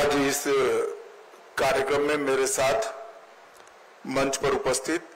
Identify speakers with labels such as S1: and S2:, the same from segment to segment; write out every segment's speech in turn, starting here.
S1: आज इस कार्यक्रम में मेरे साथ मंच पर उपस्थित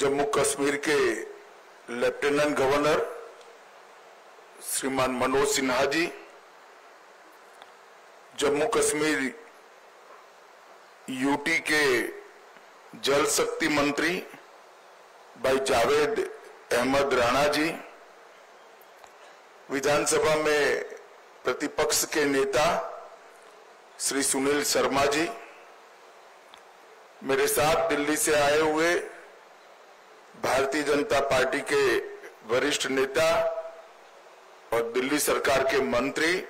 S1: जम्मू कश्मीर के लेफ्टिनेंट गवर्नर श्रीमान मनोज सिन्हा जी, जम्मू कश्मीर यूटी के जल शक्ति मंत्री भाई जावेद अहमद राणा जी, विधानसभा में प्रतिपक्ष के नेता श्री सुनील शर्मा जी, मेरे साथ दिल्ली से आए हुए भारतीय जनता पार्टी के वरिष्ठ नेता और दिल्ली सरकार के मंत्री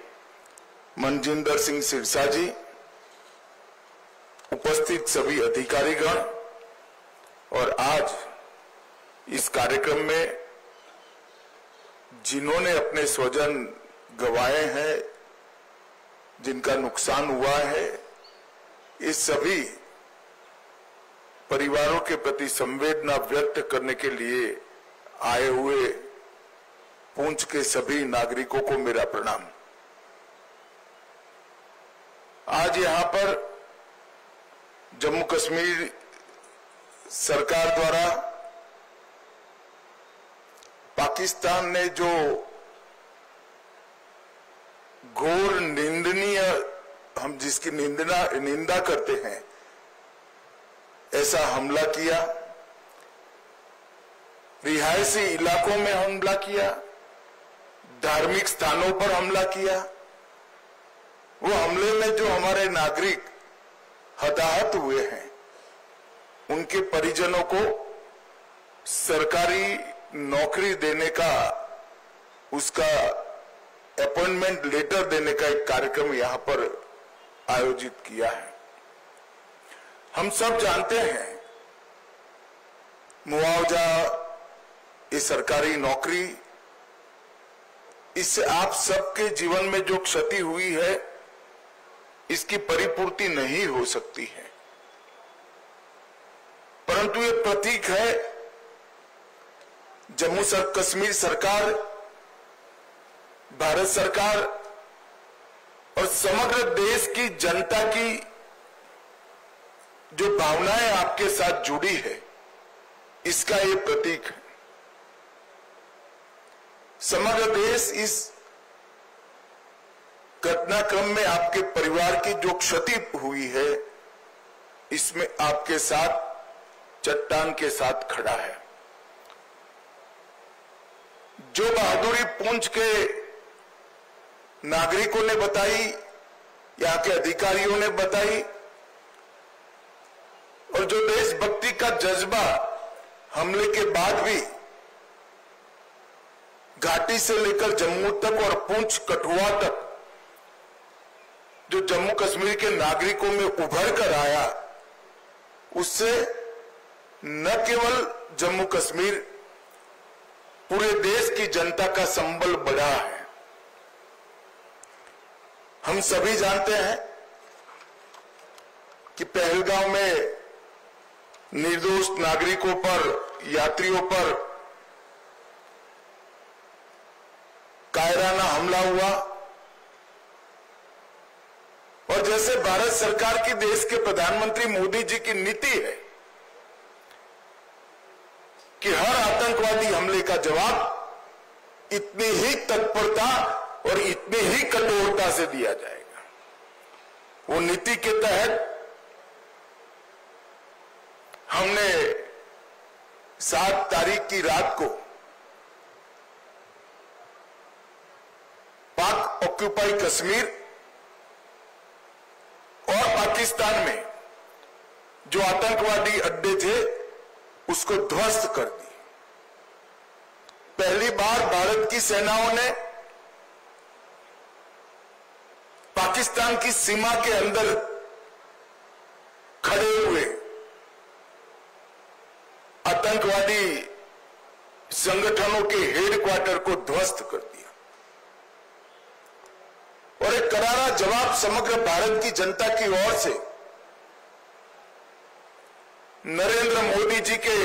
S1: मनजिंदर सिंह सिरसा जी, उपस्थित सभी अधिकारीगण और आज इस कार्यक्रम में जिन्होंने अपने स्वजन गंवाए हैं, जिनका नुकसान हुआ है, इस सभी परिवारों के प्रति संवेदना व्यक्त करने के लिए आए हुए पुंछ के सभी नागरिकों को मेरा प्रणाम। आज यहां पर जम्मू कश्मीर सरकार द्वारा पाकिस्तान ने जो घोर निंदनीय, हम जिसकी निंदा करते हैं, ऐसा हमला किया, रिहायशी इलाकों में हमला किया, धार्मिक स्थानों पर हमला किया। वो हमले में जो हमारे नागरिक हताहत हुए हैं, उनके परिजनों को सरकारी नौकरी देने का, उसका अपॉइंटमेंट लेटर देने का एक कार्यक्रम यहां पर आयोजित किया है। हम सब जानते हैं मुआवजा, ये सरकारी नौकरी, इससे आप सबके जीवन में जो क्षति हुई है, इसकी परिपूर्ति नहीं हो सकती है, परंतु ये प्रतीक है जम्मू कश्मीर सरकार, भारत सरकार और समग्र देश की जनता की जो भावनाएं आपके साथ जुड़ी है, इसका ये प्रतीक है। समग्र देश इस घटनाक्रम में आपके परिवार की जो क्षति हुई है, इसमें आपके साथ चट्टान के साथ खड़ा है। जो बहादुरी पुंछ के नागरिकों ने बताई, यहां के अधिकारियों ने बताई, और जो देशभक्ति का जज्बा हमले के बाद भी घाटी से लेकर जम्मू तक और पुंछ कठुआ तक जो जम्मू कश्मीर के नागरिकों में उभर कर आया, उससे न केवल जम्मू कश्मीर, पूरे देश की जनता का संबल बढ़ा है। हम सभी जानते हैं कि पहलगांव में निर्दोष नागरिकों पर, यात्रियों पर कायराना हमला हुआ, और जैसे भारत सरकार की, देश के प्रधानमंत्री मोदी जी की नीति है कि हर आतंकवादी हमले का जवाब इतनी ही तत्परता और इतनी ही कठोरता से दिया जाएगा। वो नीति के तहत हमने 7 तारीख की रात को पाक ऑक्यूपाई कश्मीर और पाकिस्तान में जो आतंकवादी अड्डे थे, उसको ध्वस्त कर दी। पहली बार भारत की सेनाओं ने पाकिस्तान की सीमा के अंदर खड़े हुए आतंकवादी संगठनों के हेडक्वार्टर को ध्वस्त कर दिया, और एक करारा जवाब समग्र भारत की जनता की ओर से नरेंद्र मोदी जी के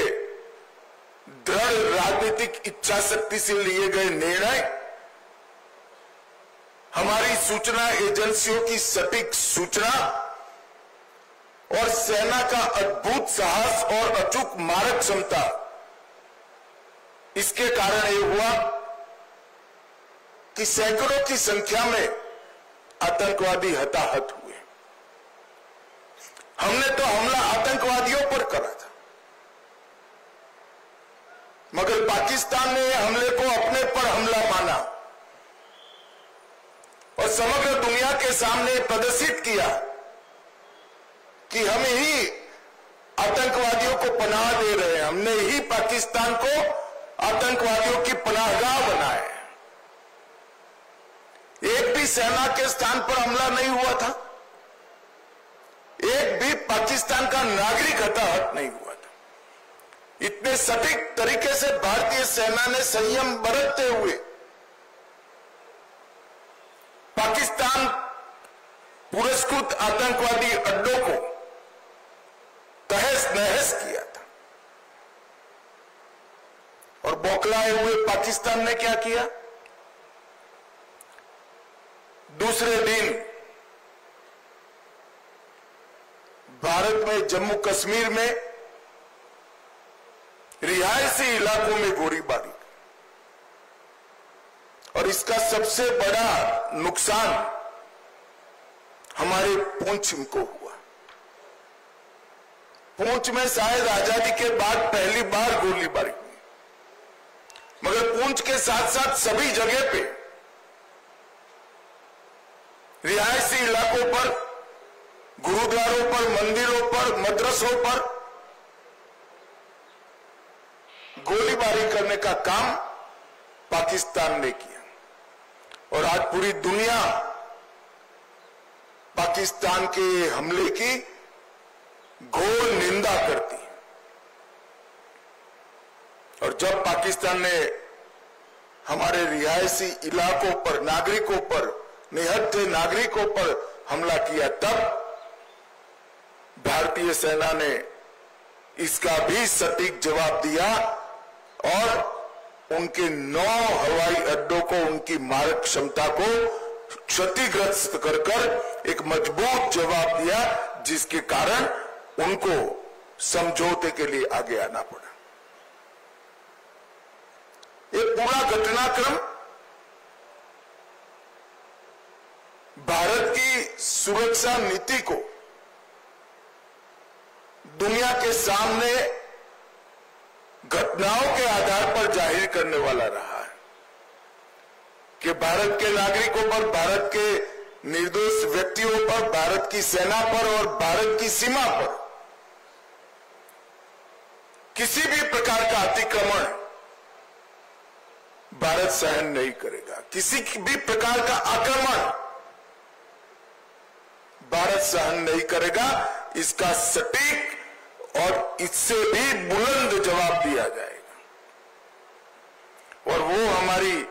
S1: दृढ़ राजनीतिक इच्छा शक्ति से लिए गए निर्णय हमारी सूचना एजेंसियों की सटीक सूचना और सेना का अद्भुत साहस और अचूक मारक क्षमता, इसके कारण यह हुआ कि सैकड़ों की संख्या में आतंकवादी हताहत हुए। हमने तो हमला आतंकवादियों पर करा था, मगर पाकिस्तान ने हमले को अपने पर हमला माना और समग्र दुनिया के सामने प्रदर्शित किया कि हम ही आतंकवादियों को पनाह दे रहे हैं, हमने ही पाकिस्तान को आतंकवादियों की पनाहगाह बनाया है। एक भी सेना के स्थान पर हमला नहीं हुआ था, एक भी पाकिस्तान का नागरिक हताहत नहीं हुआ था। इतने सटीक तरीके से भारतीय सेना ने संयम बरतते हुए पाकिस्तान पुरस्कृत आतंकवादी अड्डों को तहस नहस किया था। और बौखलाए हुए पाकिस्तान ने क्या किया? दूसरे दिन भारत में जम्मू कश्मीर में रिहायशी इलाकों में गोलीबारी, और इसका सबसे बड़ा नुकसान हमारे पुंछ को हुआ। पुंछ में शायद आजादी के बाद पहली बार गोलीबारी हुई, मगर पुंछ के साथ साथ सभी जगह पे रिहायशी इलाकों पर, गुरुद्वारों पर, मंदिरों पर, मदरसों पर गोलीबारी करने का काम पाकिस्तान ने किया। और आज पूरी दुनिया पाकिस्तान के हमले की घोर निंदा करती है। और जब पाकिस्तान ने हमारे रिहायशी इलाकों पर, नागरिकों पर, निहत्थे नागरिकों पर हमला किया, तब भारतीय सेना ने इसका भी सटीक जवाब दिया और उनके 9 हवाई अड्डों को, उनकी मारक क्षमता को क्षतिग्रस्त कर कर एक मजबूत जवाब दिया, जिसके कारण उनको समझौते के लिए आगे आना पड़ा। ये पूरा घटनाक्रम भारत की सुरक्षा नीति को दुनिया के सामने घटनाओं के आधार पर जाहिर करने वाला रहा है कि भारत के नागरिकों पर, भारत के निर्दोष व्यक्तियों पर, भारत की सेना पर और भारत की सीमा पर किसी भी प्रकार का अतिक्रमण भारत सहन नहीं करेगा। किसी भी प्रकार का आक्रमण भारत सहन नहीं करेगा। इसका सटीक और इससे भी बुलंद जवाब दिया जाएगा। और वो हमारी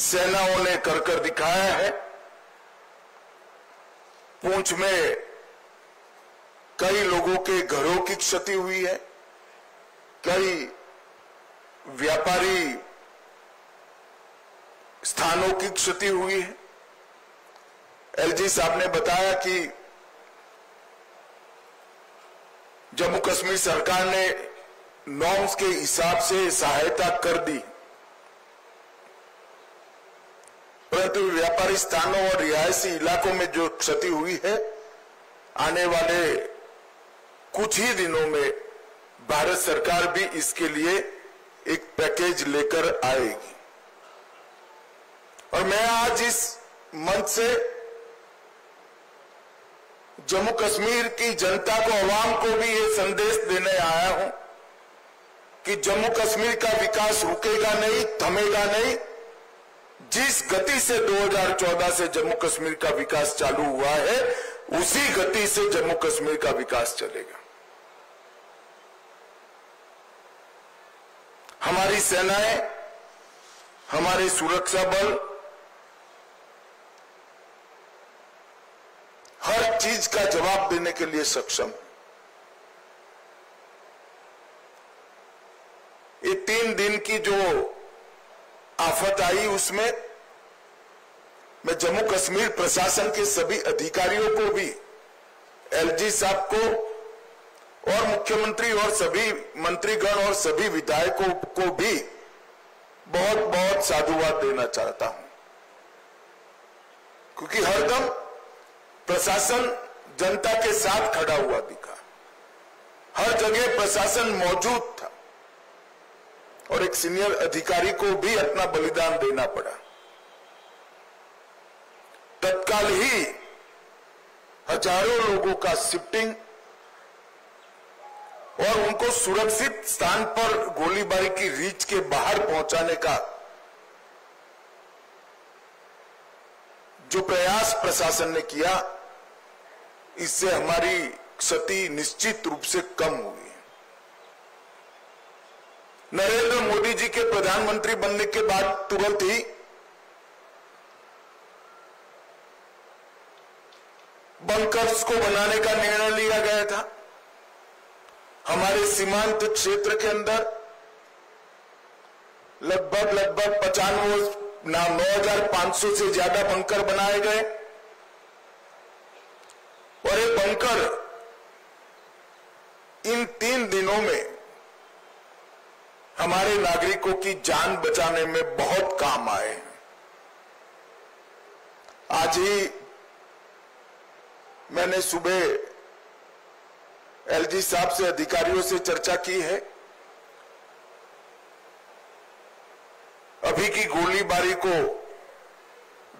S1: सेनाओं ने कर दिखाया है। पुंछ में कई लोगों के घरों की क्षति हुई है, कई व्यापारी स्थानों की क्षति हुई है। एलजी साहब ने बताया कि जम्मू कश्मीर सरकार ने नॉर्म्स के हिसाब से सहायता कर दी, परंतु व्यापारी स्थानों और रिहायशी इलाकों में जो क्षति हुई है, आने वाले कुछ ही दिनों में भारत सरकार भी इसके लिए एक पैकेज लेकर आएगी। और मैं आज इस मंच से जम्मू कश्मीर की जनता को, आवाम को भी ये संदेश देने आया हूं कि जम्मू कश्मीर का विकास रुकेगा नहीं, थमेगा नहीं। जिस गति से 2014 से जम्मू कश्मीर का विकास चालू हुआ है, उसी गति से जम्मू कश्मीर का विकास चलेगा। हमारी सेनाएं, हमारे सुरक्षा बल हर चीज का जवाब देने के लिए सक्षम। ये 3 दिन की जो आफत आई उसमें मैं जम्मू कश्मीर प्रशासन के सभी अधिकारियों को भी, एलजी साहब को और मुख्यमंत्री और सभी मंत्रीगण और सभी विधायकों को भी बहुत बहुत साधुवाद देना चाहता हूं, क्योंकि हरदम प्रशासन जनता के साथ खड़ा हुआ दिखा, हर जगह प्रशासन मौजूद था और एक सीनियर अधिकारी को भी अपना बलिदान देना पड़ा। तत्काल ही हजारों लोगों का शिफ्टिंग और उनको सुरक्षित स्थान पर गोलीबारी की रीच के बाहर पहुंचाने का जो प्रयास प्रशासन ने किया, इससे हमारी क्षति निश्चित रूप से कम हुई। नरेंद्र मोदी जी के प्रधानमंत्री बनने के बाद तुरंत ही बंकर्स को बनाने का निर्णय लिया गया था। हमारे सीमांत क्षेत्र के अंदर लगभग 9,500 से ज्यादा बंकर बनाए गए और ये बंकर इन 3 दिनों में हमारे नागरिकों की जान बचाने में बहुत काम आए। आज ही मैंने सुबह एलजी साहब से, अधिकारियों से चर्चा की है। अभी की गोलीबारी को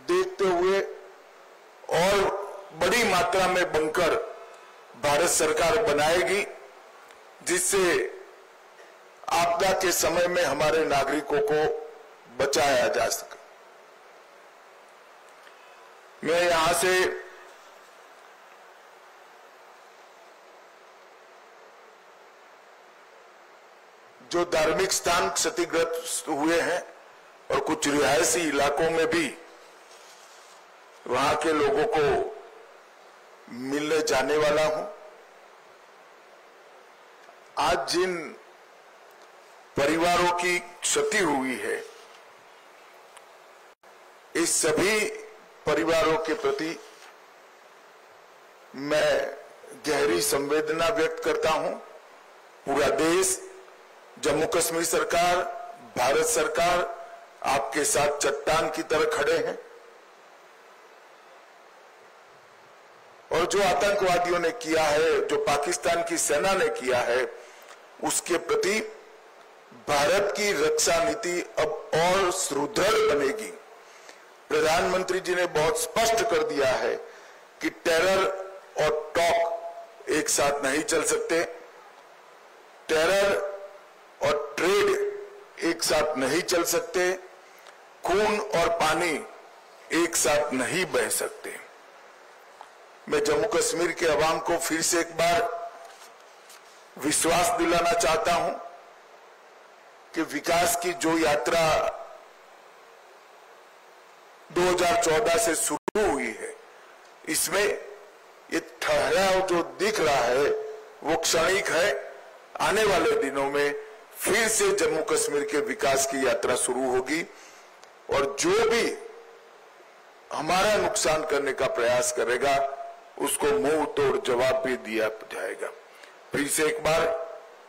S1: देखते हुए और बड़ी मात्रा में बंकर भारत सरकार बनाएगी, जिससे आपदा के समय में हमारे नागरिकों को बचाया जा सके। मैं यहां से जो धार्मिक स्थान क्षतिग्रस्त हुए हैं और कुछ रिहायशी इलाकों में भी वहां के लोगों को मिलने जाने वाला हूं। आज जिन परिवारों की क्षति हुई है, इस सभी परिवारों के प्रति मैं गहरी संवेदना व्यक्त करता हूं। पूरा देश, जम्मू कश्मीर सरकार, भारत सरकार आपके साथ चट्टान की तरह खड़े हैं और जो आतंकवादियों ने किया है, जो पाकिस्तान की सेना ने किया है, उसके प्रति भारत की रक्षा नीति अब और सुदृढ़ बनेगी। प्रधानमंत्री जी ने बहुत स्पष्ट कर दिया है कि टेरर और टॉक एक साथ नहीं चल सकते, टेरर और ट्रेड एक साथ नहीं चल सकते, खून और पानी एक साथ नहीं बह सकते। मैं जम्मू कश्मीर के अवाम को फिर से एक बार विश्वास दिलाना चाहता हूं कि विकास की जो यात्रा 2014 से शुरू हुई है, इसमें ये ठहराव जो दिख रहा है वो क्षणिक है। आने वाले दिनों में फिर से जम्मू कश्मीर के विकास की यात्रा शुरू होगी और जो भी हमारा नुकसान करने का प्रयास करेगा उसको मुंह तोड़ जवाब भी दिया जाएगा। फिर से एक बार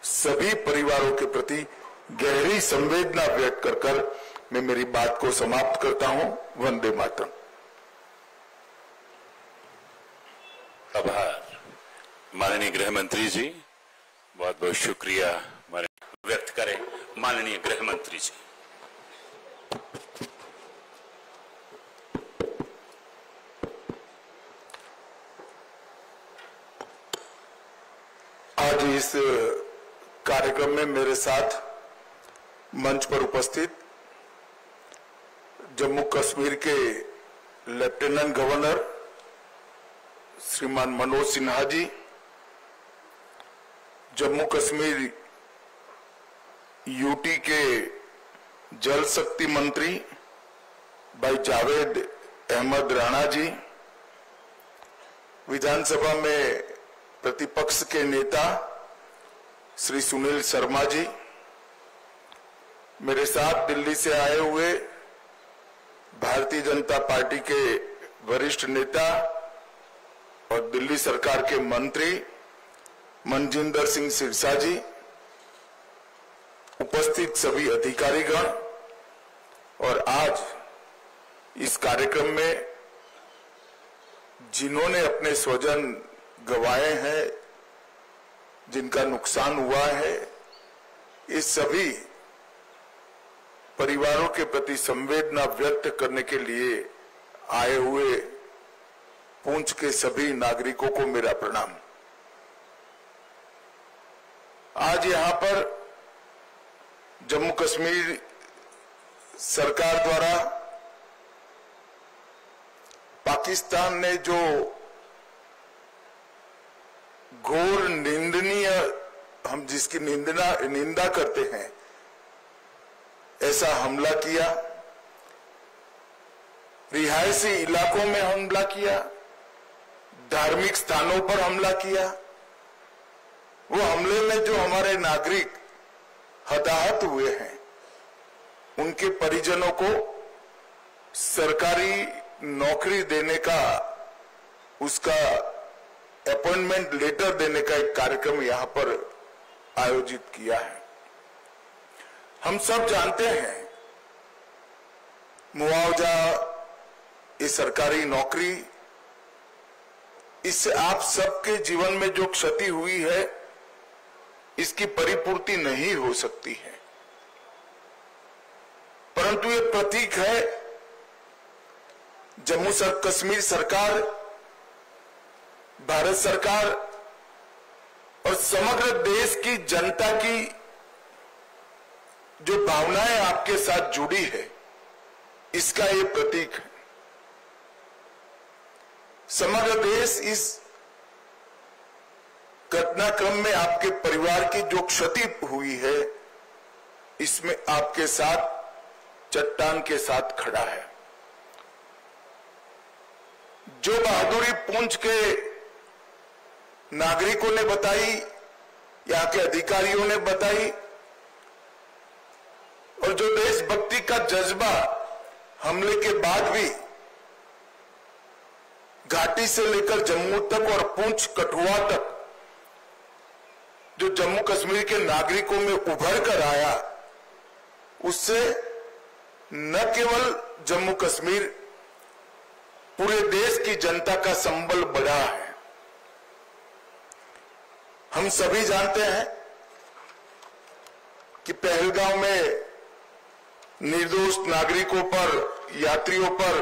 S1: सभी परिवारों के प्रति गहरी संवेदना व्यक्त कर मैं मेरी बात को समाप्त करता हूं। वंदे मातरम।
S2: आभार माननीय गृह मंत्री जी, बहुत बहुत शुक्रिया व्यक्त करें माननीय गृह मंत्री जी।
S1: आज इस कार्यक्रम में मेरे साथ मंच पर उपस्थित जम्मू कश्मीर के लेफ्टिनेंट गवर्नर श्रीमान मनोज सिन्हा जी, जम्मू कश्मीर यूटी के जल शक्ति मंत्री भाई जावेद अहमद राणा जी, विधानसभा में प्रतिपक्ष के नेता श्री सुनील शर्मा जी, मेरे साथ दिल्ली से आए हुए भारतीय जनता पार्टी के वरिष्ठ नेता और दिल्ली सरकार के मंत्री मनजिंदर सिंह सिरसा जी, उपस्थित सभी अधिकारीगण और आज इस कार्यक्रम में जिन्होंने अपने स्वजन गंवाए हैं, जिनका नुकसान हुआ है, इस सभी परिवारों के प्रति संवेदना व्यक्त करने के लिए आए हुए पुंछ के सभी नागरिकों को मेरा प्रणाम। आज यहां पर जम्मू कश्मीर सरकार द्वारा पाकिस्तान ने जो घोर निंदनीय, हम जिसकी निंदा करते हैं, ऐसा हमला किया, रिहायशी इलाकों में हमला किया, धार्मिक स्थानों पर हमला किया। वो हमले में जो हमारे नागरिक हताहत हुए हैं, उनके परिजनों को सरकारी नौकरी देने का, उसका अपॉइंटमेंट लेटर देने का एक कार्यक्रम यहां पर आयोजित किया है। हम सब जानते हैं मुआवजा, ये सरकारी नौकरी, इससे आप सबके जीवन में जो क्षति हुई है, इसकी परिपूर्ति नहीं हो सकती है, परंतु ये प्रतीक है जम्मू कश्मीर सरकार, भारत सरकार और समग्र देश की जनता की जो भावनाएं आपके साथ जुड़ी है, इसका ये प्रतीक है। समग्र देश इस घटनाक्रम में आपके परिवार की जो क्षति हुई है, इसमें आपके साथ चट्टान के साथ खड़ा है। जो बहादुरी पुंछ के नागरिकों ने बताई, यहां के अधिकारियों ने बताई, और जो देशभक्ति का जज्बा हमले के बाद भी घाटी से लेकर जम्मू तक और पुंछ कठुआ तक जो जम्मू कश्मीर के नागरिकों में उभर कर आया, उससे न केवल जम्मू कश्मीर, पूरे देश की जनता का संबल बढ़ा है। हम सभी जानते हैं कि पहलगांव में निर्दोष नागरिकों पर, यात्रियों पर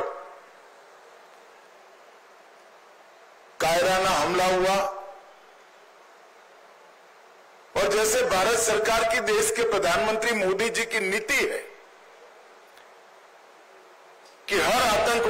S1: कायराना हमला हुआ, और जैसे भारत सरकार की, देश के प्रधानमंत्री मोदी जी की नीति है कि हर आतंकवादी